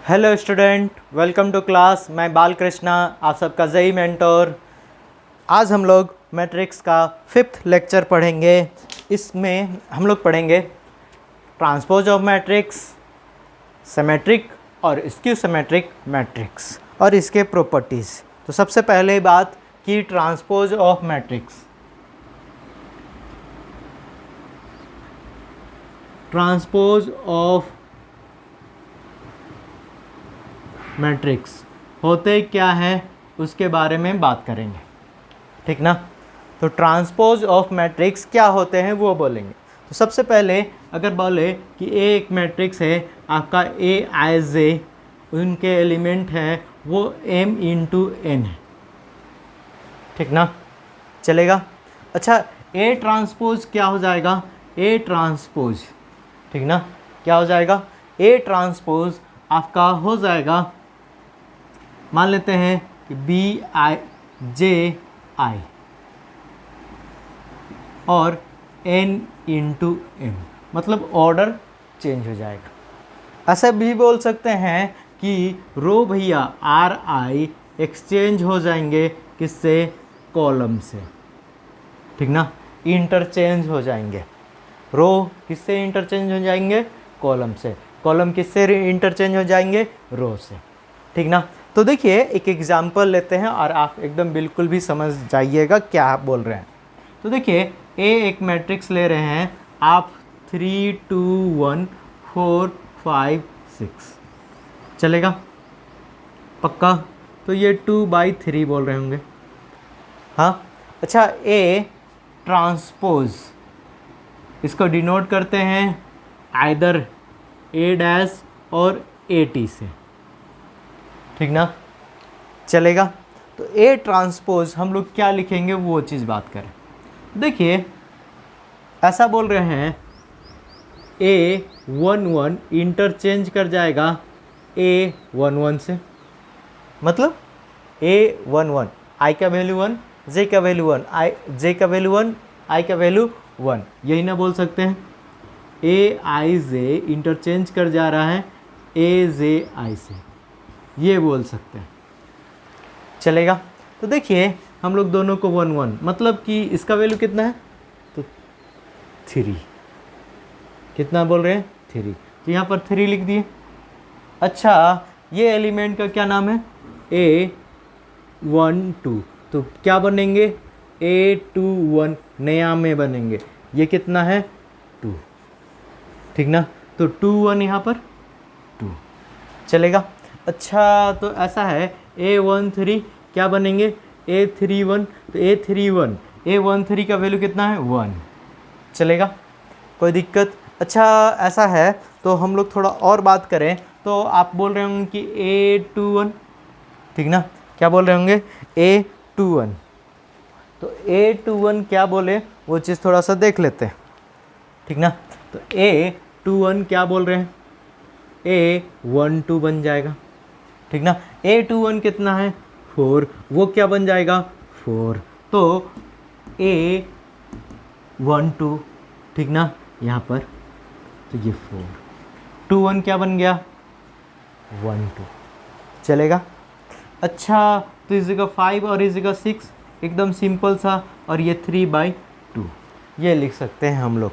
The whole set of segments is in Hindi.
Hello student, welcome to class. मैं बाल कृष्णा, आप सबका जेई मेंटोर। आज हम लोग मैट्रिक्स का 5th लेक्चर पढ़ेंगे। इसमें हम लोग पढ़ेंगे ट्रांसपोज ऑफ मैट्रिक्स, सिमेट्रिक और स्क्यू सिमेट्रिक मैट्रिक्स और इसके प्रॉपर्टीज़। तो सबसे पहले बात कि transpose of matrix. Transpose of matrix होते क्या है उसके बारे में बात करेंगे, ठीक ना। तो ट्रांसपोज ऑफ मैट्रिक्स क्या होते हैं वो बोलेंगे। तो सबसे पहले अगर बोले कि ए एक मैट्रिक्स है आपका, ए आई जे उनके एलिमेंट हैं वो m इंटू n है, ठीक ना, चलेगा। अच्छा, ए ट्रांसपोज क्या हो जाएगा? ए ट्रांसपोज, ठीक ना, क्या हो जाएगा? ए ट्रांसपोज आपका हो जाएगा, मान लेते हैं कि बी आई जे आई और n इंटू m, मतलब ऑर्डर चेंज हो जाएगा। ऐसा भी बोल सकते हैं कि रो भैया आर आई एक्सचेंज हो जाएंगे किससे? कॉलम से, ठीक ना, इंटरचेंज हो जाएंगे। रो किससे इंटरचेंज हो जाएंगे? कॉलम से। कॉलम किससे इंटरचेंज हो जाएंगे? रो से, ठीक ना। तो देखिए एक एग्जांपल लेते हैं और आप एकदम बिल्कुल भी समझ जाइएगा क्या आप बोल रहे हैं। तो देखिए ए एक मैट्रिक्स ले रहे हैं आप, 3 2 1 4 5 6, चलेगा पक्का? तो ये 2/3 बोल रहे होंगे, हाँ। अच्छा, ए ट्रांसपोज इसको डिनोट करते हैं आइदर ए डैश और ए टी से, ठीक ना, चलेगा। तो ए ट्रांसपोज हम लोग क्या लिखेंगे वो चीज़ बात करें। देखिए ऐसा बोल रहे हैं A11 इंटरचेंज कर जाएगा A11 से, मतलब A11 आई का वैल्यू 1, जे का वैल्यू 1, आई जे का वैल्यू 1, आई का वैल्यू 1, यही ना बोल सकते हैं। ए आई जे इंटरचेंज कर जा रहा है ए जे आई से, ये बोल सकते हैं, चलेगा। तो देखिए हम लोग दोनों को 1 1, मतलब कि इसका वैल्यू कितना है? तो 3, कितना बोल रहे हैं? 3, तो यहाँ पर 3 लिख दिए। अच्छा, ये एलिमेंट का क्या नाम है? A12, तो क्या बनेंगे? A21 नया में बनेंगे। ये कितना है? 2, ठीक ना, तो 2 1 यहाँ पर 2, चलेगा। अच्छा, तो ऐसा है A13 क्या बनेंगे? A31, तो A31 A13 का वैल्यू कितना है? 1, चलेगा, कोई दिक्कत? अच्छा, ऐसा है तो हम लोग थोड़ा और बात करें तो आप बोल रहे होंगे कि A21, ठीक ना, क्या बोल रहे होंगे? A21, तो A21 क्या बोले वो चीज़ थोड़ा सा देख लेते हैं, ठीक ना। तो A21 क्या बोल रहे हैं? A12 बन जाएगा, ठीक ना। A21 कितना है? 4, वो क्या बन जाएगा? 4, तो A12, ठीक ना, यहाँ पर तो ये 4, 2 1 क्या बन गया? 1 2, चलेगा। अच्छा, तो इस जगह 5 और इस जगह 6, एकदम सिंपल सा, और ये 3/2 ये लिख सकते हैं हम लोग,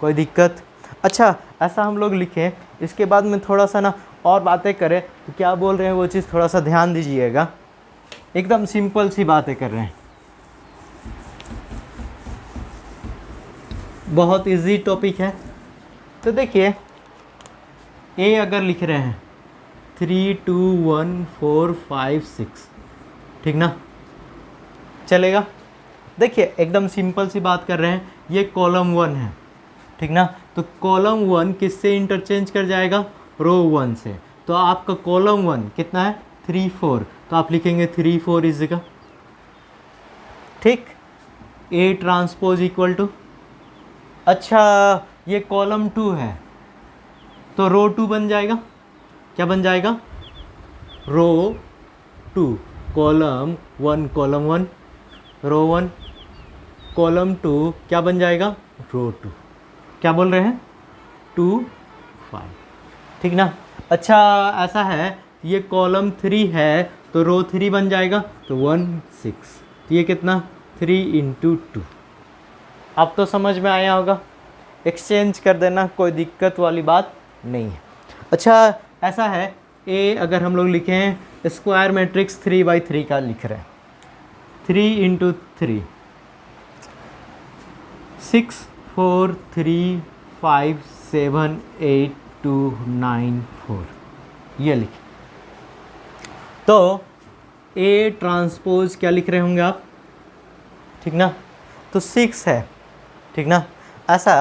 कोई दिक्कत? अच्छा, ऐसा हम लोग लिखें, इसके बाद में थोड़ा सा ना और बातें करें तो क्या बोल रहे हैं वो चीज़ थोड़ा सा ध्यान दीजिएगा। एकदम सिंपल सी बातें कर रहे हैं, बहुत इजी टॉपिक है। तो देखिए ए अगर लिख रहे हैं 3 2 1 4 5 6, ठीक ना, चलेगा। देखिए एकदम सिंपल सी बात कर रहे हैं, ये कॉलम 1 है, ठीक ना, तो कॉलम 1 किससे इंटरचेंज कर जाएगा? रो 1 से। तो आपका कॉलम 1 कितना है? 3 4, तो आप लिखेंगे 3 4 इस जगह, ठीक। ए ट्रांसपोज इक्वल टू, अच्छा ये कॉलम 2 है तो रो 2 बन जाएगा, क्या बन जाएगा? रो 2, कॉलम 1 कॉलम 1, रो 1, कॉलम 2 क्या बन जाएगा? रो 2, क्या बोल रहे हैं? 2 5, ठीक ना। अच्छा ऐसा है, ये कॉलम 3 है तो रो 3 बन जाएगा, तो 1 6, तो ये कितना 3 इंटू 2। अब तो समझ में आया होगा, एक्सचेंज कर देना, कोई दिक्कत वाली बात नहीं है। अच्छा ऐसा है, ए अगर हम लोग लिखें स्क्वायर मैट्रिक्स 3/3 का लिख रहे हैं, 3 इंटू 3, 6 4 3 5 7 8 2 9 4, ये लिखें। तो ए ट्रांसपोज क्या लिख रहे होंगे आप, ठीक ना, तो 6 है, ठीक ना। ऐसा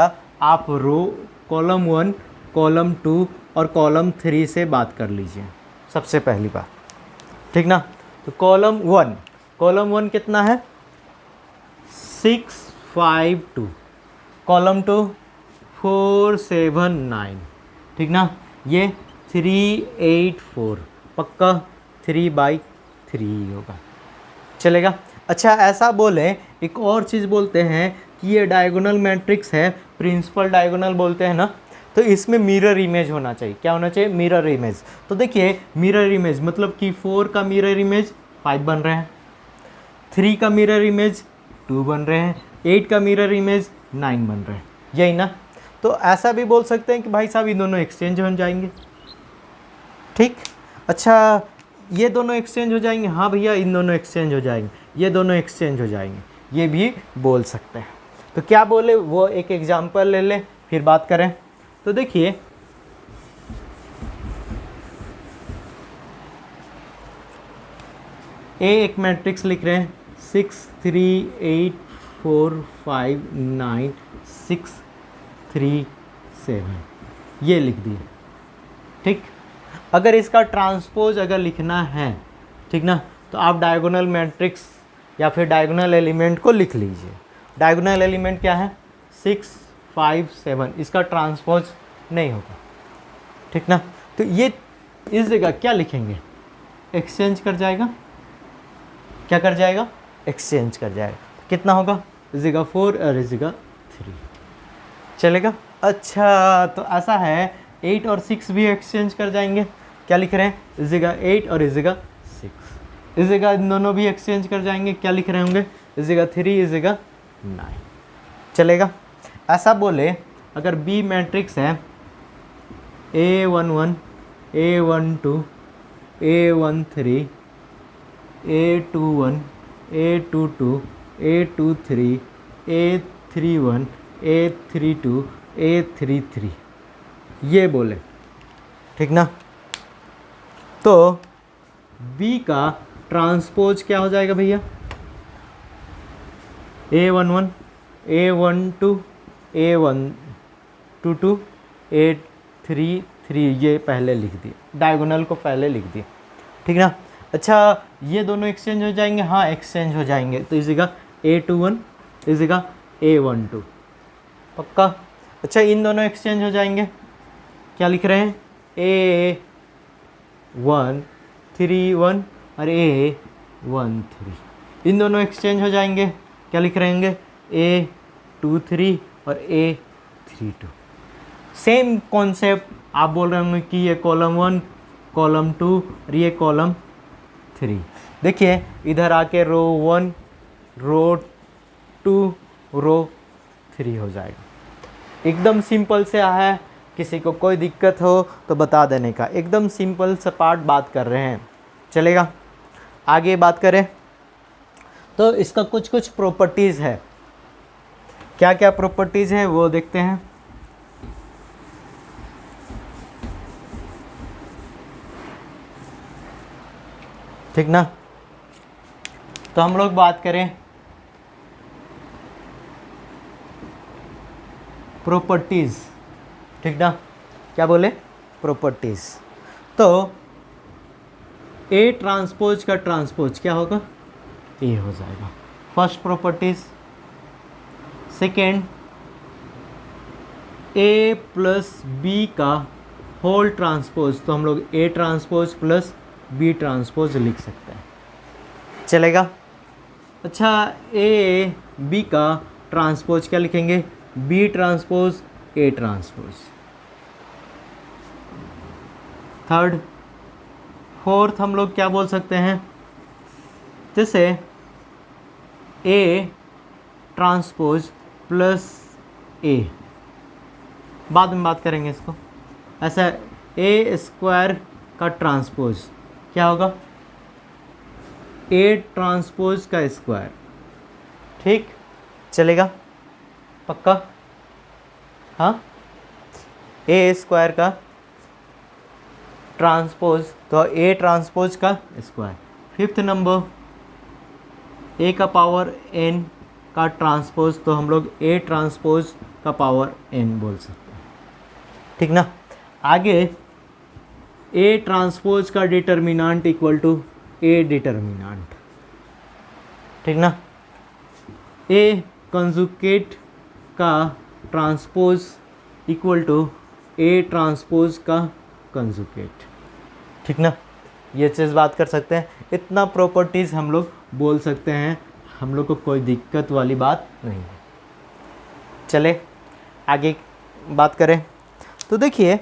आप रो कॉलम 1, कॉलम 2 और कॉलम 3 से बात कर लीजिए सबसे पहली बात, ठीक ना। तो कॉलम 1 कितना है 6 5 2, कॉलम 2 4 7 9, ठीक ना, ये 3 8 4, पक्का 3/3 होगा, चलेगा। अच्छा ऐसा बोले, एक और चीज़ बोलते हैं कि ये डायगोनल मैट्रिक्स है, प्रिंसिपल डायगोनल बोलते हैं ना, तो इसमें मिरर इमेज होना चाहिए। क्या होना चाहिए, मिरर इमेज। तो देखिए मिरर इमेज मतलब कि 4 का मिरर इमेज 5 बन रहे हैं, 3 का मिरर इमेज 2 बन रहे हैं, 8 का मिरर इमेज 9 बन रहे हैं, यही ना। तो ऐसा भी बोल सकते हैं कि भाई साहब ये दोनों एक्सचेंज हो जाएंगे, ठीक। अच्छा ये दोनों एक्सचेंज हो जाएंगे, हाँ भैया इन दोनों एक्सचेंज हो जाएंगे, ये दोनों एक्सचेंज हो जाएंगे, ये भी बोल सकते हैं। तो क्या बोले वो एक एग्जांपल ले लें फिर बात करें। तो देखिए ए एक मैट्रिक्स लिख रहे हैं 6 3 8 4 5 9 6 3 7, ये लिख दिए, ठीक। अगर इसका ट्रांसपोज अगर लिखना है, ठीक ना, तो आप डायगोनल मैट्रिक्स या फिर डायगोनल एलिमेंट को लिख लीजिए। डायगोनल एलिमेंट क्या है 6 5 7, इसका ट्रांसपोज नहीं होगा, ठीक ना। तो ये इस जगह क्या लिखेंगे, एक्सचेंज कर जाएगा, क्या कर जाएगा, एक्सचेंज कर जाएगा। कितना होगा, इस जगह 4 और इस जगह 3, चलेगा। अच्छा तो ऐसा है 8 और 6 भी एक्सचेंज कर जाएंगे, क्या लिख रहे हैं, इस जगह 8 और इस जगह 6, इस जगह इन दोनों भी एक्सचेंज कर जाएंगे, क्या लिख रहे होंगे, इस जगह 3 इस जगह 9, चलेगा। ऐसा बोले अगर बी मैट्रिक्स है A11 A12 A13 A21 A22 A23 A31 A32 A33, ये बोले, ठीक ना। तो B का ट्रांसपोज क्या हो जाएगा भैया, A11 A12 A122 A33, ये पहले लिख दिए, डायगोनल को पहले लिख दिए, ठीक ना। अच्छा ये दोनों एक्सचेंज हो जाएंगे, हाँ एक्सचेंज हो जाएंगे, तो इस जगह A21 इस जगह A12, पक्का। अच्छा इन दोनों एक्सचेंज हो जाएंगे, क्या लिख रहे हैं, A131 और A13, इन दोनों एक्सचेंज हो जाएंगे, क्या लिख रहे होंगे, A23 और A32। सेम कॉन्सेप्ट आप बोल रहे होंगे कि ये कॉलम 1 कॉलम 2 और ये कॉलम 3। देखिए इधर आके रो 1 रो 2 रो 3 हो जाएगा, एकदम सिंपल से है। किसी को कोई दिक्कत हो तो बता देने का, एकदम सिंपल सा पार्ट बात कर रहे हैं, चलेगा। आगे बात करें तो इसका कुछ कुछ प्रॉपर्टीज़ है, क्या क्या प्रॉपर्टीज़ है वो देखते हैं। ठीक ना, तो हम लोग बात करें प्रॉपर्टीज़, ठीक ना, क्या बोले प्रॉपर्टीज़। तो ए ट्रांसपोज का ट्रांसपोज क्या होगा, ए हो जाएगा, first properties. Second A plus B का होल ट्रांसपोज, तो हम लोग A transpose plus B transpose लिख सकते हैं, चलेगा। अच्छा ए बी का ट्रांसपोज क्या लिखेंगे, B transpose A transpose, third, fourth हम लोग क्या बोल सकते हैं, जैसे ए ट्रांसपोज प्लस ए, बाद में बात करेंगे इसको। ऐसा ए स्क्वायर का ट्रांसपोज क्या होगा, ए ट्रांसपोज का स्क्वायर। ठीक चलेगा, पक्का? हाँ, ए स्क्वायर का ट्रांसपोज तो ए ट्रांसपोज का स्क्वायर। फिफ्थ नंबर, ए का पावर एन का ट्रांसपोज तो हम लोग ए ट्रांसपोज का पावर एन बोल सकते हैं। ठीक ना? आगे ए ट्रांसपोज का determinant equal to A determinant. ठीक ना? ए कंजुगेट का transpose equal to A transpose का कंजुगेट। ठीक ना? ये चीज़ बात कर सकते हैं। इतना प्रॉपर्टीज़ हम लोग बोल सकते हैं, हम लोग को कोई दिक्कत वाली बात नहीं है। चले आगे बात करें तो देखिए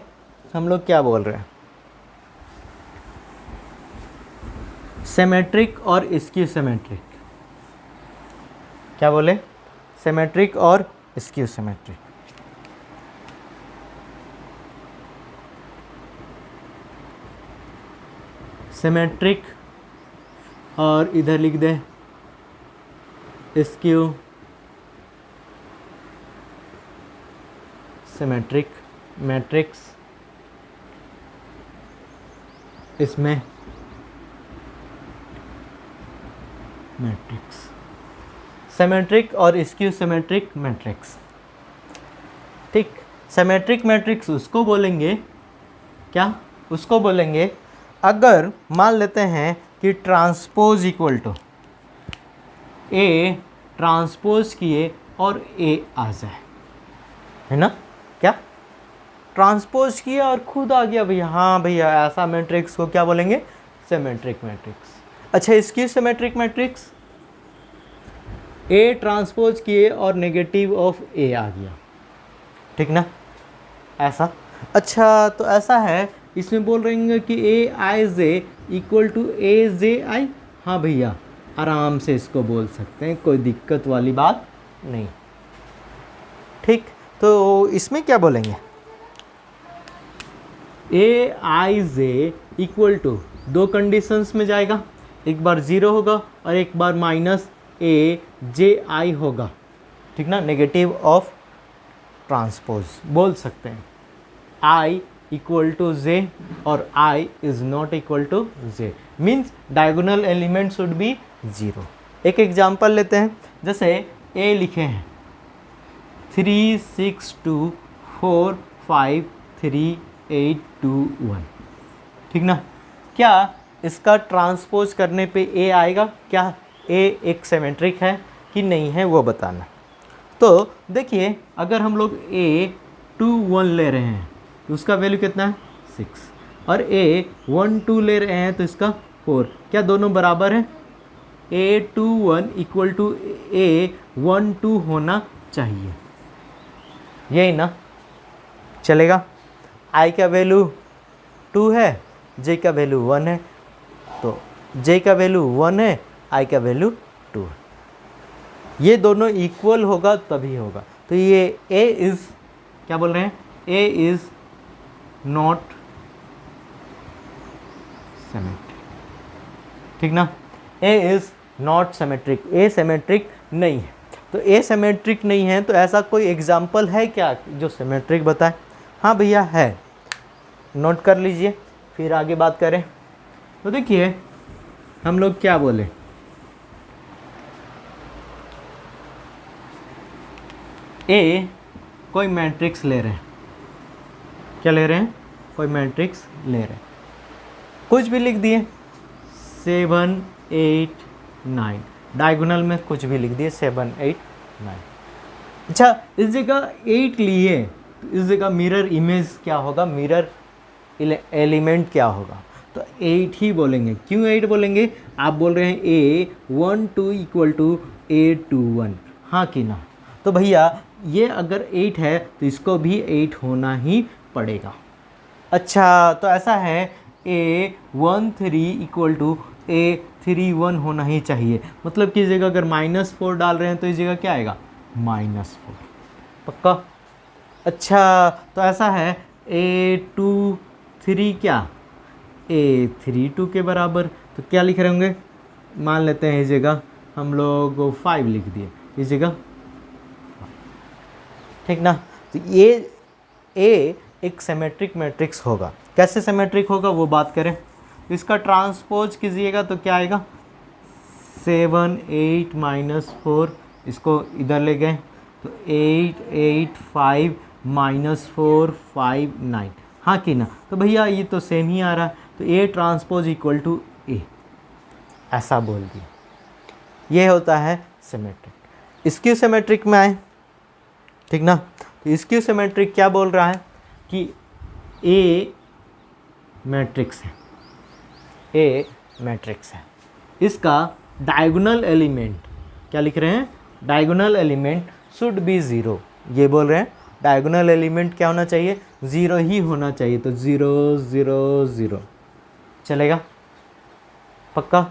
हम लोग क्या बोल रहे हैं, सिमेट्रिक और स्क्यू सिमेट्रिक। क्या बोले? सिमेट्रिक और स्क्यू सिमेट्रिक। सिमेट्रिक और इधर लिख दे स्क्यू सिमेट्रिक मैट्रिक्स। इसमें मैट्रिक्स सिमेट्रिक और स्क्यू सिमेट्रिक मैट्रिक्स। ठीक, सिमेट्रिक मैट्रिक्स उसको बोलेंगे, क्या उसको बोलेंगे, अगर मान लेते हैं कि transpose equal to A transpose किए और ए आ जाए, है ना? क्या ट्रांसपोज किया और खुद आ गया भैया, हाँ भैया, ऐसा मैट्रिक्स को क्या बोलेंगे? Symmetric matrix. अच्छा, skew symmetric matrix, A transpose किए और नेगेटिव ऑफ ए आ गया। ठीक ना? ऐसा। अच्छा, तो ऐसा है, इसमें बोल रहे हैं कि ए आई जे इक्वल टू ए जे आई। हाँ भैया, आराम से इसको बोल सकते हैं, कोई दिक्कत वाली बात नहीं। ठीक, तो इसमें क्या बोलेंगे, ए आई जे इक्वल टू दो कंडीशंस में जाएगा, एक बार ज़ीरो होगा और एक बार माइनस ए जे आई होगा। ठीक ना? नेगेटिव ऑफ ट्रांसपोज बोल सकते हैं, आई इक्वल टू जे और I is not equal to J, means diagonal element should be zero. एक एग्जांपल लेते हैं, जैसे ए लिखे हैं 3 6 2 4 5 3 8 2 1। ठीक ना? क्या इसका ट्रांसपोज करने पे ए आएगा? क्या ए एक सिमेट्रिक है कि नहीं है वो बताना। तो देखिए, अगर हम लोग ए 2 1 ले रहे हैं तो उसका वैल्यू कितना है? 6, और ए 1 2 ले रहे हैं तो इसका 4। क्या दोनों बराबर हैं? ए 2 1 इक्वल टू ए 1 2 होना चाहिए, यही ना? चलेगा? आई का वैल्यू 2 है, जे का वैल्यू 1 है, तो जे का वैल्यू 1 है, आई का वैल्यू 2 है। ये दोनों इक्वल होगा तभी होगा। तो ये ए इज़, क्या बोल रहे हैं, ए इज़ नॉट सिमेट्रिक। ठीक ना? A is not symmetric, A symmetric नहीं है। तो ए सिमेट्रिक नहीं है, तो ऐसा कोई एग्जाम्पल है क्या जो सिमेट्रिक बताए? हाँ भैया है, नोट कर लीजिए, फिर आगे बात करें। तो देखिए हम लोग क्या बोले, ए कोई मैट्रिक्स ले रहे हैं, क्या ले रहे हैं? कोई मैट्रिक्स ले रहे हैं, कुछ भी लिख दिए 7 8 9, डायगोनल में कुछ भी लिख दिए 7 8 9। अच्छा, इस जगह 8 लिए तो इस जगह मिरर इमेज क्या होगा, मिरर एलिमेंट क्या होगा? तो 8 ही बोलेंगे। क्यों 8 बोलेंगे? आप बोल रहे हैं ए 1 2 इक्वल टू ए 2 1, हाँ कि ना? तो भैया ये अगर 8 है तो इसको भी 8 होना ही पड़ेगा। अच्छा, तो ऐसा है A13 इक्वल टू A31 होना ही चाहिए। मतलब कि इस जगह अगर -4 डाल रहे हैं तो इस जगह क्या आएगा, -4। पक्का। अच्छा, तो ऐसा है A23 क्या, A32 के बराबर। तो क्या लिख रहे होंगे, मान लेते हैं इस जगह हम लोग 5 लिख दिए इस जगह, ठीक ना। तो ये A एक सिमेट्रिक मैट्रिक्स होगा। कैसे सिमेट्रिक होगा वो बात करें, इसका ट्रांसपोज कीजिएगा तो क्या आएगा, 7 8 -4, इसको इधर ले गए तो 8 8 5 -4 5 9, हाँ कि ना। तो भैया ये तो सेम ही आ रहा है, तो A transpose equal to A, ऐसा बोल दिया। ये होता है सिमेट्रिक। स्क्यू सिमेट्रिक में आए, ठीक ना। तो स्क्यू सिमेट्रिक क्या बोल रहा है कि A मैट्रिक्स है, A मैट्रिक्स है, इसका डायगोनल एलिमेंट क्या लिख रहे हैं, डायगोनल एलिमेंट शुड बी 0। ये बोल रहे हैं डायगोनल एलिमेंट क्या होना चाहिए, 0 ही होना चाहिए। तो 0 0 0 चलेगा, पक्का।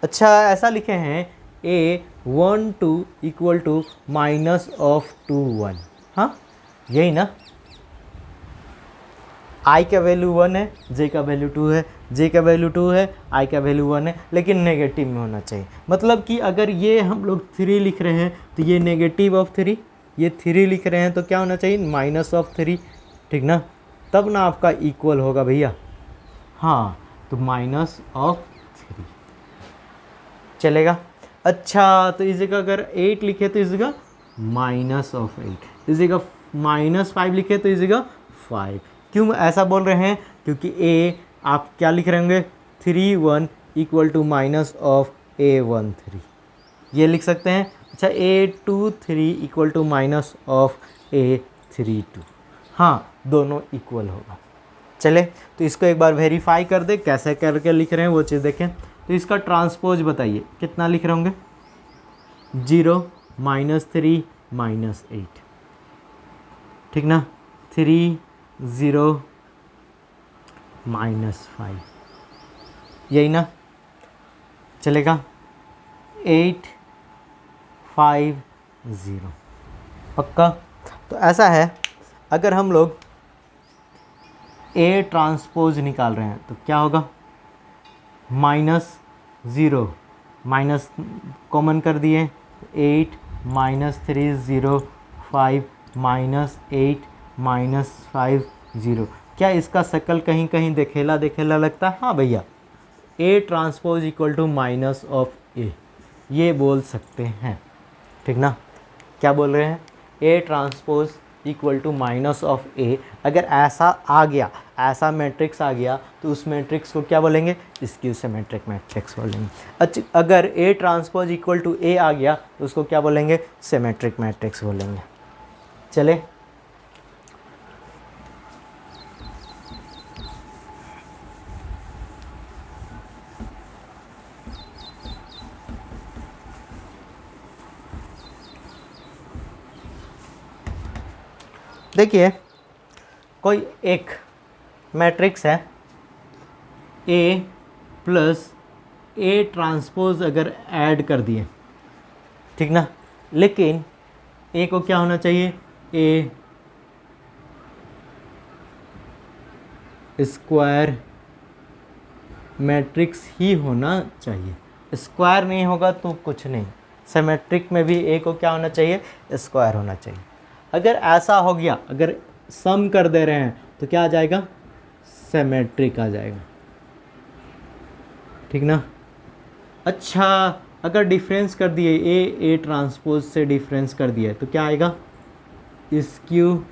अच्छा, ऐसा लिखे हैं A12 इक्वल टू -2 1, हाँ यही ना। I का वैल्यू 1 है, J का वैल्यू 2 है, J का वैल्यू 2 है, I का वैल्यू 1 है, लेकिन नेगेटिव में होना चाहिए। मतलब कि अगर ये हम लोग 3 लिख रहे हैं तो ये नेगेटिव ऑफ 3, ये 3 लिख रहे हैं तो क्या होना चाहिए, -3, ठीक ना। तब ना आपका इक्वल होगा भैया, हाँ तो -3 चलेगा। अच्छा, तो इस जगह अगर 8 लिखे तो इस जगह -8, इस जगह -5 लिखे तो इस जगह 5। क्यों ऐसा बोल रहे हैं, क्योंकि A आप क्या लिख रहे होंगे, 3 1 इक्वल टू -A13, ये लिख सकते हैं। अच्छा, A23 इक्वल टू -A32, हाँ दोनों इक्वल होगा। चले, तो इसको एक बार वेरीफाई कर दे, कैसे करके लिख रहे हैं वो चीज़ देखें। तो इसका ट्रांसपोज बताइए कितना लिख रहे होंगे, 0 -3 -8, ठीक ना। 3 0 -5, यही ना, चलेगा। 8 5 0, पक्का। तो ऐसा है, अगर हम लोग A ट्रांसपोज निकाल रहे हैं तो क्या होगा, -0 माइनस कॉमन कर दिए, 8 -3 0 5 -8 -5 0। क्या इसका शक्ल कहीं कहीं देखेला देखेला लगता है, हाँ भैया। A transpose equal to -A, ये बोल सकते हैं, ठीक ना। क्या बोल रहे हैं, A transpose equal to -A। अगर ऐसा आ गया, ऐसा मैट्रिक्स आ गया तो उस मैट्रिक्स को क्या बोलेंगे, स्क्यू सिमेट्रिक मैट्रिक्स बोलेंगे। अच्छा, अगर A transpose equal to A आ गया तो उसको क्या बोलेंगे, सिमेट्रिक मैट्रिक्स बोलेंगे। चले, देखिए कोई एक मैट्रिक्स है A प्लस A ट्रांसपोज अगर ऐड कर दिए, ठीक ना, लेकिन A को क्या होना चाहिए, A स्क्वायर मैट्रिक्स ही होना चाहिए। स्क्वायर नहीं होगा तो कुछ नहीं। सिमेट्रिक में भी A को क्या होना चाहिए, स्क्वायर होना चाहिए। अगर ऐसा हो गया, अगर सम कर दे रहे हैं तो क्या आ जाएगा, सिमेट्रिक आ जाएगा, ठीक ना। अच्छा, अगर डिफरेंस कर दिए A ट्रांसपोज से डिफरेंस कर दिया तो क्या आएगा, स्क्यू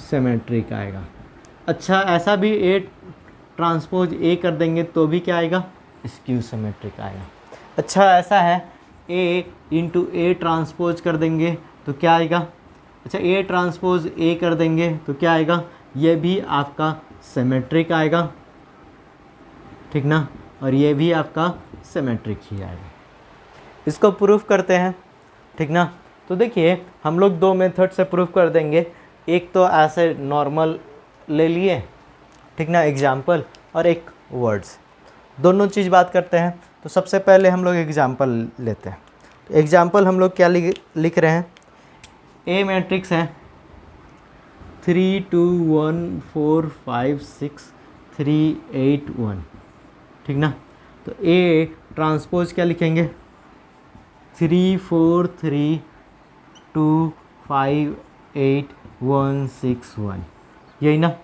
सिमेट्रिक आएगा। अच्छा, ऐसा भी A ट्रांसपोज A कर देंगे तो भी क्या आएगा, स्क्यू सिमेट्रिक आएगा। अच्छा, ऐसा है A इंटू A ट्रांसपोज कर देंगे तो क्या आएगा, अच्छा A ट्रांसपोज A कर देंगे तो क्या आएगा, ये भी आपका सिमेट्रिक आएगा, ठीक ना, और ये भी आपका सिमेट्रिक ही आएगा। इसको प्रूफ करते हैं, ठीक ना। तो देखिए हम लोग दो मेथड से प्रूफ कर देंगे। एक तो ऐसे नॉर्मल ले लिए, ठीक ना, एग्जाम्पल, और एक वर्ड्स, दोनों चीज़ बात करते हैं। तो सबसे पहले हम लोग एग्जाम्पल लेते हैं। तो एग्जाम्पल हम लोग क्या लिख रहे हैं, ए मैट्रिक्स है 3 2 1 4 5 6 3 8 1, ठीक ना। तो ए ट्रांसपोज क्या लिखेंगे, 3 4 3 2 5 8 1 6 1, यही ना।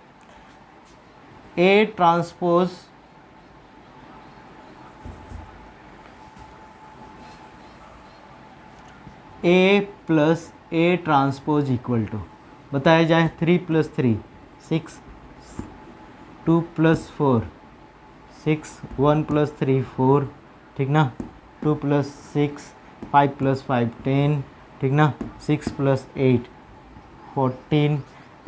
A transpose A plus A transpose equal to बताया जाए 3 + 3 6, 2 + 4 6, 1 + 3 4, ठीक ना, 2 + 6 5 + 5 10, ठीक ना, 6 + 8 14,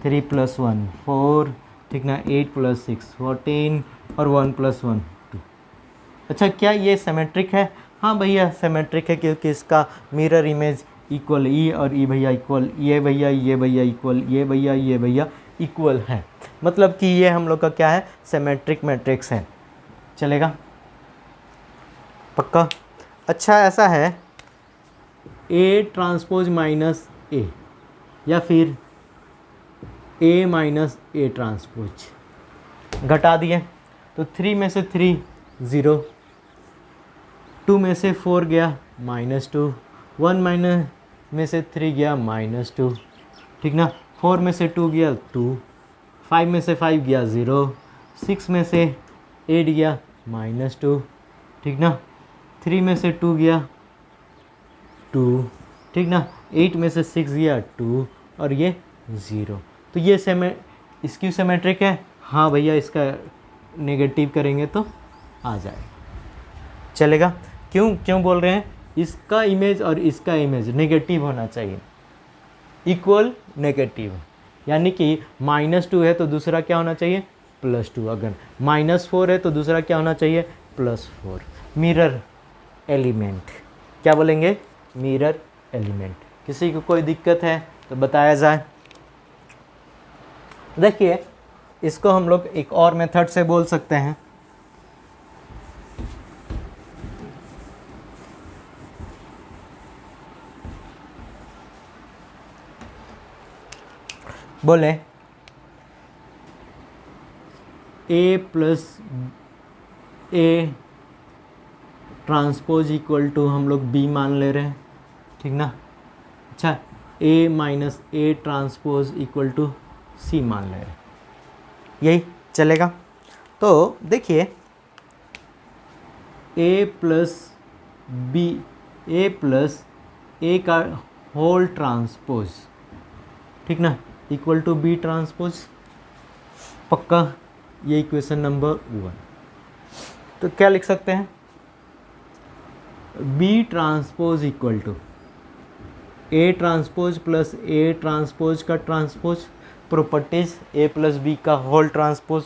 3 + 1 4, ठीक ना, 8 + 6 14 और 1 + 1 2। अच्छा, क्या ये सिमेट्रिक है? हाँ भैया सिमेट्रिक है, क्योंकि इसका मिरर इमेज इक्वल ई और ई भैया इक्वल, ये भैया इक्वल, ये भैया इक्वल है। मतलब कि ये हम लोग का क्या है, सिमेट्रिक मैट्रिक्स है। चलेगा पक्का? अच्छा, ऐसा है ए ट्रांसपोज माइनस ए, या फिर ए माइनस ए ट्रांसपोज घटा दिए तो 3 में से 3 0, 2 में से 4 गया -2, 1 माइनस में से 3 गया -2, ठीक ना, 4 में से 2 गया 2, 5 में से 5 गया 0, 6 में से 8 गया -2, ठीक ना, 3 में से 2 गया 2, ठीक ना, 8 में से 6 गया 2 और ये 0। तो ये इसकी सिमेट्रिक है। हाँ भैया, इसका नेगेटिव करेंगे तो आ जाएगा। चलेगा? क्यों बोल रहे हैं, इसका इमेज और इसका इमेज नेगेटिव होना चाहिए, इक्वल नेगेटिव, यानी कि -2 है तो दूसरा क्या होना चाहिए, +2। अगर -4 है तो दूसरा क्या होना चाहिए, +4। मिरर एलिमेंट, क्या बोलेंगे, मिरर एलिमेंट। किसी को कोई दिक्कत है तो बताया जाए। देखिए, इसको हम लोग एक और मेथड से बोल सकते हैं। बोले A plus A transpose equal to हम लोग बी मान ले रहे हैं, ठीक ना। अच्छा, A minus A transpose equal to C मान ले रहे हैं, यही चलेगा। तो देखिए, A plus B, A plus A का होल ट्रांसपोज, ठीक ना, इक्वल टू बी ट्रांसपोज। पक्का? ये इक्वेशन नंबर 1। तो क्या लिख सकते हैं, B transpose equal to A transpose plus A transpose का transpose, properties A plus B का होल ट्रांसपोज,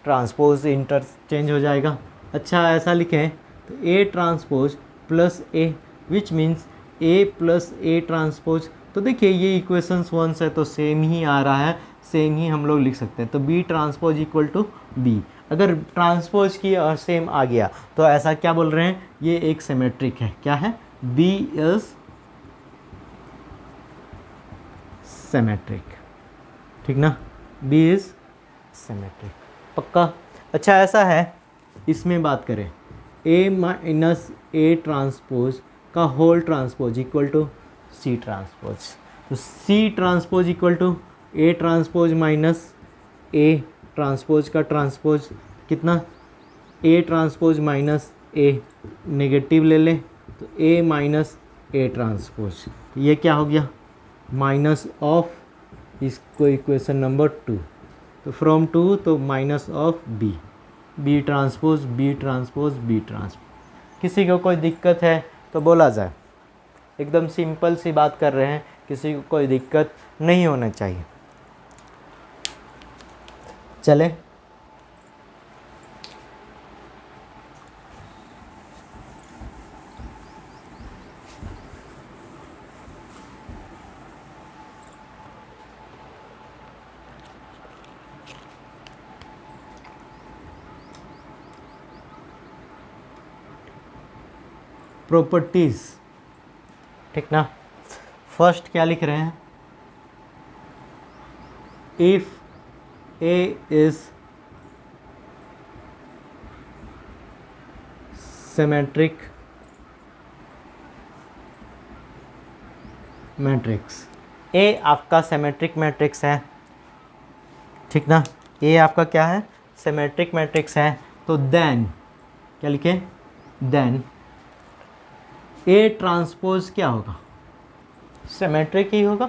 ट्रांसपोज इंटरचेंज हो जाएगा। अच्छा, ऐसा लिखें तो A transpose plus A, which means A plus A transpose. तो देखिए, ये इक्वेशंस 1 से तो सेम ही आ रहा है, सेम ही हम लोग लिख सकते हैं। तो B transpose equal to B, अगर ट्रांसपोज की और सेम आ गया तो ऐसा क्या बोल रहे हैं, ये एक सिमेट्रिक है। क्या है, बी इज सिमेट्रिक, ठीक ना, बी इज सिमेट्रिक। पक्का? अच्छा, ऐसा है, इसमें बात करें, ए माइनस ए ट्रांसपोज का whole transpose equal to C transpose. तो C transpose equal to A transpose minus A transpose का ट्रांसपोज, कितना, A transpose minus A, negative ले लें तो ए माइनस ए ट्रांसपोज, ये क्या हो गया, माइनस ऑफ, इसको इक्वेशन नंबर 2। तो फ्रॉम 2 तो minus of B, B transpose B transpose B transpose. किसी को कोई दिक्कत है तो बोला जाए, एकदम सिंपल सी बात कर रहे हैं, किसी को कोई दिक्कत नहीं होना चाहिए। चले, प्रॉपर्टीज, ठीक ना। फर्स्ट क्या लिख रहे हैं, if A is symmetric matrix, A आपका सिमेट्रिक मैट्रिक्स है, ठीक ना। ए आपका क्या है, सिमेट्रिक मैट्रिक्स है। तो देन क्या लिखें, देन ए ट्रांसपोज क्या होगा, सिमेट्रिक ही होगा।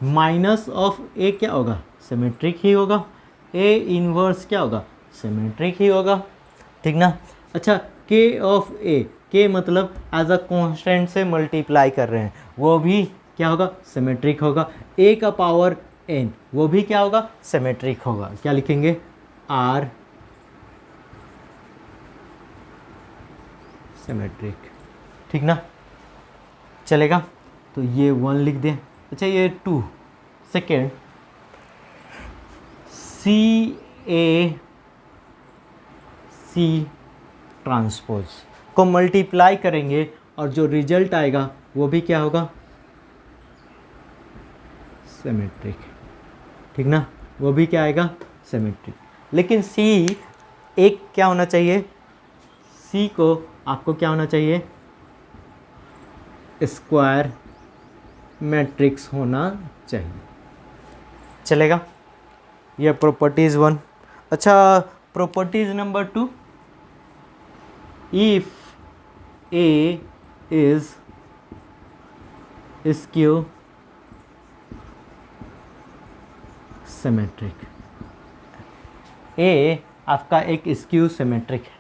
माइनस ऑफ ए क्या होगा, सिमेट्रिक ही होगा। ए इनवर्स क्या होगा, सिमेट्रिक ही होगा, ठीक ना। अच्छा, के ऑफ ए, के मतलब एज अ कांस्टेंट से मल्टीप्लाई कर रहे हैं, वो भी क्या होगा, सिमेट्रिक होगा। ए का पावर एन, वो भी क्या होगा, सिमेट्रिक होगा। क्या लिखेंगे, आर सिमेट्रिक, ठीक ना, चलेगा। तो ये 1 लिख दें। अच्छा, ये 2, सेकेंड सी ए सी ट्रांसपोज को मल्टीप्लाई करेंगे और जो रिजल्ट आएगा वो भी क्या होगा, सिमेट्रिक, ठीक ना, वो भी क्या आएगा, सिमेट्रिक। लेकिन सी एक क्या होना चाहिए, सी को आपको क्या होना चाहिए, स्क्वायर मैट्रिक्स होना चाहिए, चलेगा। यह प्रॉपर्टीज 1। अच्छा, properties number 2, if A is skew symmetric, A आपका एक स्क्यू सिमेट्रिक है,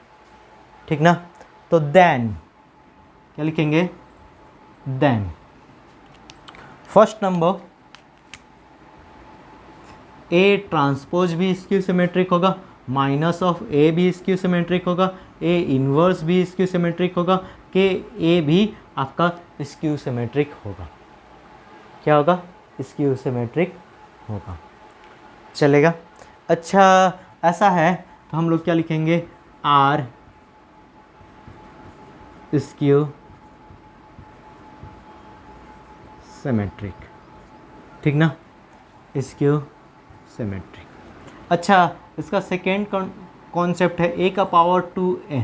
ठीक ना। तो देन क्या लिखेंगे, then first number A transpose भी स्क्यू सिमेट्रिक होगा, माइनस ऑफ ए भी स्क्यू सिमेट्रिक होगा, ए इनवर्स भी स्क्यू सिमेट्रिक होगा, के ए भी आपका स्क्यू सिमेट्रिक होगा। क्या होगा, स्क्यू सिमेट्रिक होगा, चलेगा। अच्छा, ऐसा है तो हम लोग क्या लिखेंगे, आर स्क्यू सिमेट्रिक, ठीक ना, स्क्यू सिमेट्रिक। अच्छा, इसका सेकेंड कॉन्सेप्ट है ए का पावर 2n,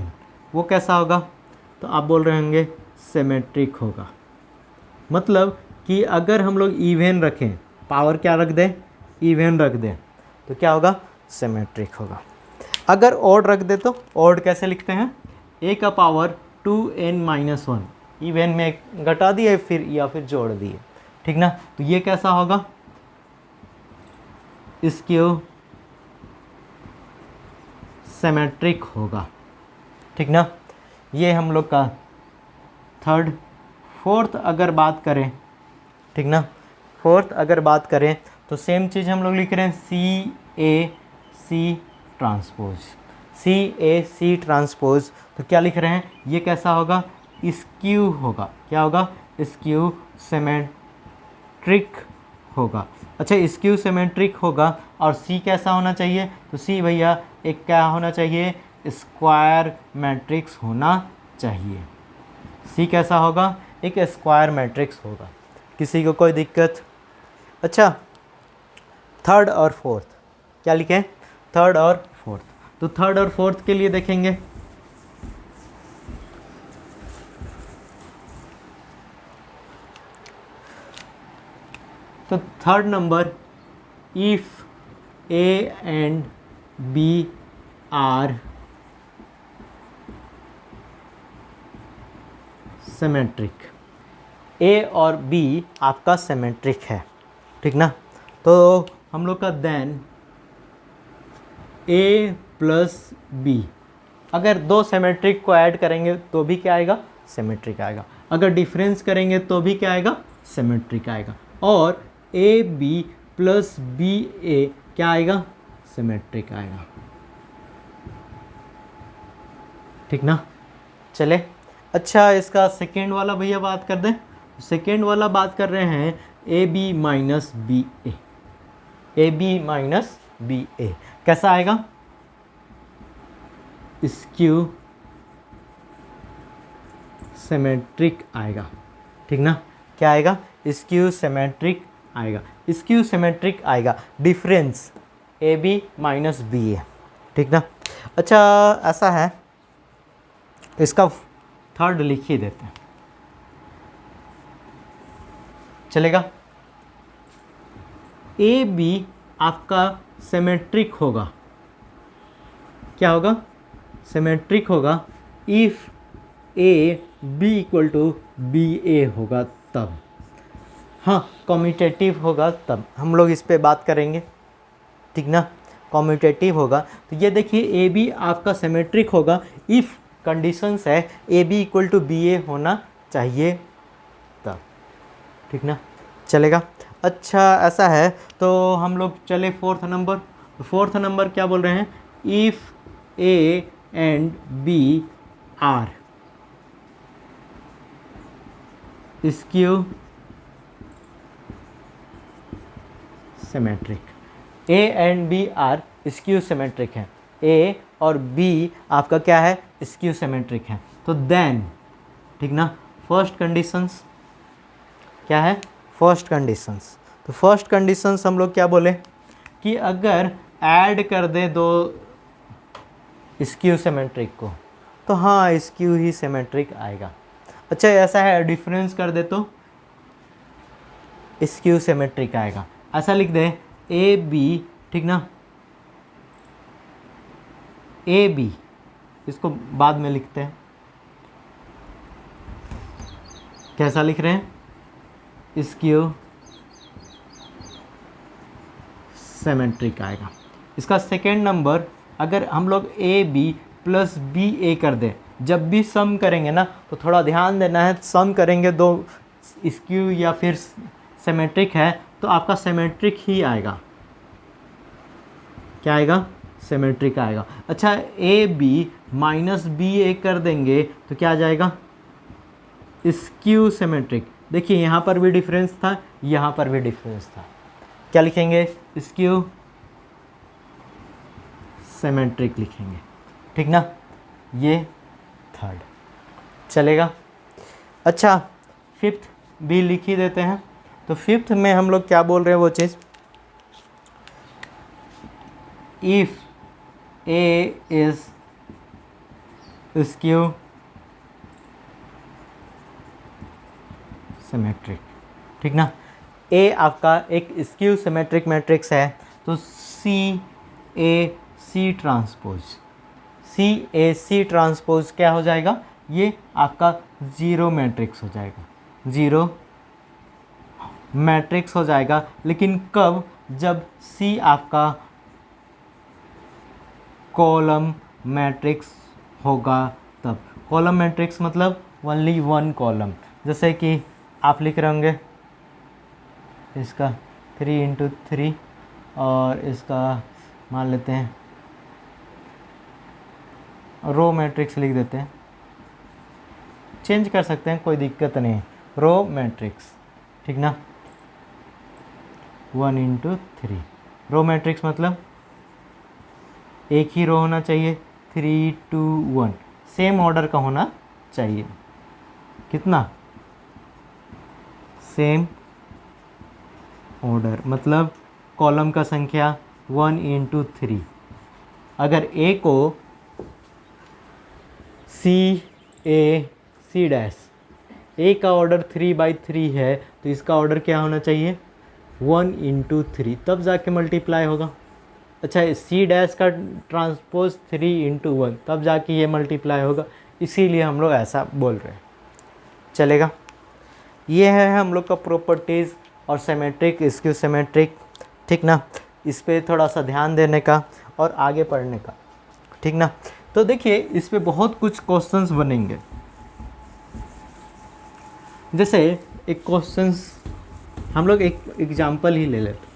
वो कैसा होगा, तो आप बोल रहे होंगे सिमेट्रिक होगा। मतलब कि अगर हम लोग इवन रखें, पावर क्या रख दें, इवन रख दें, तो क्या होगा, सिमेट्रिक होगा। अगर ऑड रख दे तो ऑड कैसे लिखते हैं, ए का पावर 2n-1, इवन में घटा दिए फिर या फिर जोड़ दिए, ठीक ना। तो ये कैसा होगा, स्क्यू सिमेट्रिक होगा, ठीक ना। ये हम लोग का थर्ड। फोर्थ अगर बात करें, ठीक ना, फोर्थ अगर बात करें तो सेम चीज़ हम लोग लिख रहे हैं, सी ए सी ट्रांसपोज, सी ए सी ट्रांसपोज। तो क्या लिख रहे हैं, ये कैसा होगा, स्क्यू होगा। क्या होगा, स्क्यू सिमेट्रिक होगा। अच्छा, स्क्यू सिमेट्रिक होगा और सी कैसा होना चाहिए, तो सी भैया एक क्या होना चाहिए, स्क्वायर मैट्रिक्स होना चाहिए। सी कैसा होगा, एक स्क्वायर मैट्रिक्स होगा। किसी को कोई दिक्कत। अच्छा, थर्ड और फोर्थ क्या लिखें, थर्ड और फोर्थ। तो थर्ड और फोर्थ के लिए देखेंगे, तो third number, if A and B are symmetric, A और बी आपका सिमेट्रिक है, ठीक ना। तो हम लोग का देन ए प्लस बी, अगर दो सिमेट्रिक को ऐड करेंगे तो भी क्या आएगा, सिमेट्रिक आएगा। अगर डिफरेंस करेंगे तो भी क्या आएगा, सिमेट्रिक आएगा। और ए बी प्लस बी ए क्या आएगा, सिमेट्रिक आएगा, ठीक ना, चले। अच्छा, इसका सेकेंड वाला भैया बात कर दें। सेकेंड वाला बात कर रहे हैं A B minus B A, A B minus B A कैसा आएगा, स्क्यू सिमेट्रिक आएगा, ठीक ना। क्या आएगा? स्क्यू सिमेट्रिक आएगा, स्क्यू सिमेट्रिक आएगा, difference A B minus B A, ठीक ना। अच्छा ऐसा है, इसका थर्ड लिख ही देते हैं, चलेगा। ए बी आपका सिमेट्रिक होगा, क्या होगा? सिमेट्रिक होगा if A B equal to B A होगा तब, हाँ कम्यूटेटिव होगा तब, हम लोग इस पे बात करेंगे, ठीक ना। कम्यूटेटिव होगा तो ये देखिए ए बी आपका सिमेट्रिक होगा इफ़ कंडीशंस है A B equal to B A होना चाहिए तब, ठीक ना, चलेगा। अच्छा ऐसा है तो हम लोग चले फोर्थ नंबर। फोर्थ नंबर क्या बोल रहे हैं? If A and B are skew symmetric, A and B are skew symmetric है, ए और बी आपका क्या है? स्क्यू सिमेट्रिक है, तो देन, ठीक ना, फर्स्ट कंडीशंस क्या है? फर्स्ट कंडीशंस, तो फर्स्ट कंडीशंस हम लोग क्या बोले कि अगर ऐड कर दे दो स्क्यू सिमेट्रिक को तो हाँ स्क्यू ही सिमेट्रिक आएगा। अच्छा ऐसा है डिफरेंस कर दे तो स्क्यू सिमेट्रिक आएगा, ऐसा लिख दे ए बी, ठीक ना, ए बी, इसको बाद में लिखते हैं, कैसा लिख रहे हैं? स्क्यू सिमेट्रिक आएगा। इसका सेकेंड नंबर अगर हम लोग ए बी प्लस बी ए कर दें, जब भी सम करेंगे ना तो थोड़ा ध्यान देना है, सम करेंगे दो स्क्यू या फिर सिमेट्रिक है तो आपका सिमेट्रिक ही आएगा, क्या आएगा? सिमेट्रिक आएगा। अच्छा ए बी माइनस बी ए कर देंगे तो क्या आ जाएगा? Skew symmetric. देखिए यहाँ पर भी डिफरेंस था, यहाँ पर भी डिफरेंस था, क्या लिखेंगे? स्क्यू सिमेट्रिक लिखेंगे, ठीक ना, ये थर्ड, चलेगा। अच्छा फिफ्थ भी लिख ही देते हैं, तो फिफ्थ में हम लोग क्या बोल रहे हैं वो चीज़, if A is skew symmetric, ठीक ना, ए आपका एक स्क्यू सिमेट्रिक मैट्रिक्स है तो सी ए सी ट्रांसपोज, सी ए सी ट्रांसपोज क्या हो जाएगा? ये आपका जीरो मैट्रिक्स हो जाएगा, जीरो मैट्रिक्स हो जाएगा। लेकिन कब? जब सी आपका कॉलम मैट्रिक्स होगा तब। कॉलम मैट्रिक्स मतलब ओनली वन कॉलम, जैसे कि आप लिख रहे होंगे इसका 3×3 और इसका मान लेते हैं रो मैट्रिक्स लिख देते हैं, चेंज कर सकते हैं कोई दिक्कत नहीं, रो मैट्रिक्स, ठीक ना, 1×3 रो मैट्रिक्स मतलब एक ही रो होना चाहिए, 3 2 1 सेम ऑर्डर का होना चाहिए, कितना? सेम ऑर्डर मतलब कॉलम का संख्या 1×3। अगर ए को सी डैश, ए का ऑर्डर 3/3 है तो इसका ऑर्डर क्या होना चाहिए? 1×3, तब जाके मल्टीप्लाई होगा। अच्छा सी डैश का ट्रांसपोज 3×1 तब जाके ये मल्टीप्लाई होगा, इसीलिए हम लोग ऐसा बोल रहे हैं, चलेगा। ये है हम लोग का प्रॉपर्टीज़ और सिमेट्रिक स्क्यू सिमेट्रिक, ठीक ना, इस पे थोड़ा सा ध्यान देने का और आगे पढ़ने का, ठीक ना। तो देखिए इस पे बहुत कुछ क्वेश्चंस बनेंगे, जैसे एक क्वेश्चंस हम लोग एक एग्जांपल ही ले लेते,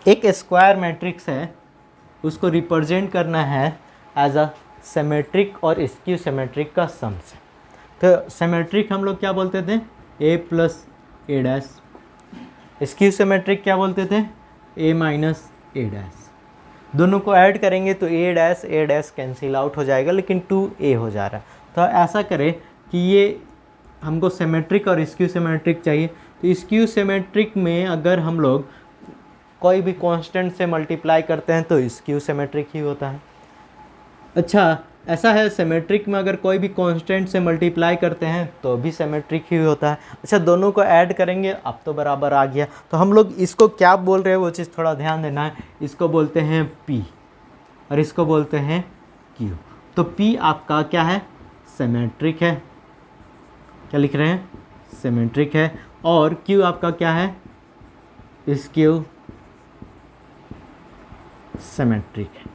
एक स्क्वायर मैट्रिक्स है उसको रिप्रेजेंट करना है एज अ सिमेट्रिक और स्क्यू सिमेट्रिक का सम से। तो सिमेट्रिक हम लोग क्या बोलते थे? a plus A dash. Skew symmetric क्या बोलते थे? a minus A dash. दोनों को ऐड करेंगे तो ए डैश कैंसिल आउट हो जाएगा, लेकिन 2a हो जा रहा है। तो ऐसा करें कि ये हमको सिमेट्रिक और स्क्यू सिमेट्रिक चाहिए, तो स्क्यू सिमेट्रिक में अगर हम लोग कोई भी कांस्टेंट से मल्टीप्लाई करते हैं तो स्क्यू सिमेट्रिक ही होता है। अच्छा, ऐसा है सिमेट्रिक में अगर कोई भी कांस्टेंट से मल्टीप्लाई करते हैं तो भी सिमेट्रिक ही होता है। अच्छा, दोनों को ऐड करेंगे, अब तो बराबर आ गया। तो हम लोग इसको क्या बोल रहे हैं वो चीज़ थोड़ा ध्यान देना है। इसको बोलते हैं P और इसको बोलते हैं Q। तो P आपका क्या है, सिमेट्रिक है, क्या लिख रहे हैं, सिमेट्रिक है, और Q आपका क्या है, स्क्यू सिमेट्रिक है,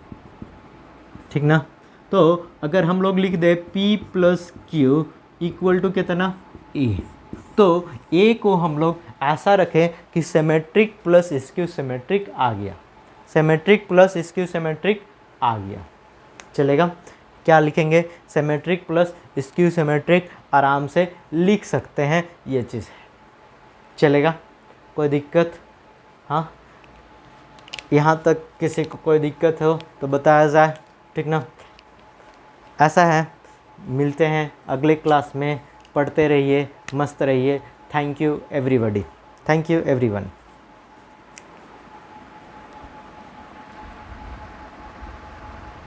ठीक ना। तो अगर हम लोग लिख दे P plus Q equal to कितना, A, तो A को हम लोग ऐसा रखें कि सिमेट्रिक प्लस स्क्यू सिमेट्रिक आ गया, सिमेट्रिक प्लस स्क्यू सिमेट्रिक आ गया, चलेगा। क्या लिखेंगे, सिमेट्रिक प्लस स्क्यू सिमेट्रिक आराम से लिख सकते हैं, ये चीज़ है, चलेगा। कोई दिक्कत, हाँ, यहाँ तक किसी को कोई दिक्कत हो तो बताया जाए, ठीक ना। ऐसा है, मिलते हैं अगले क्लास में, पढ़ते रहिए, मस्त रहिए। Thank you everybody, thank you everyone.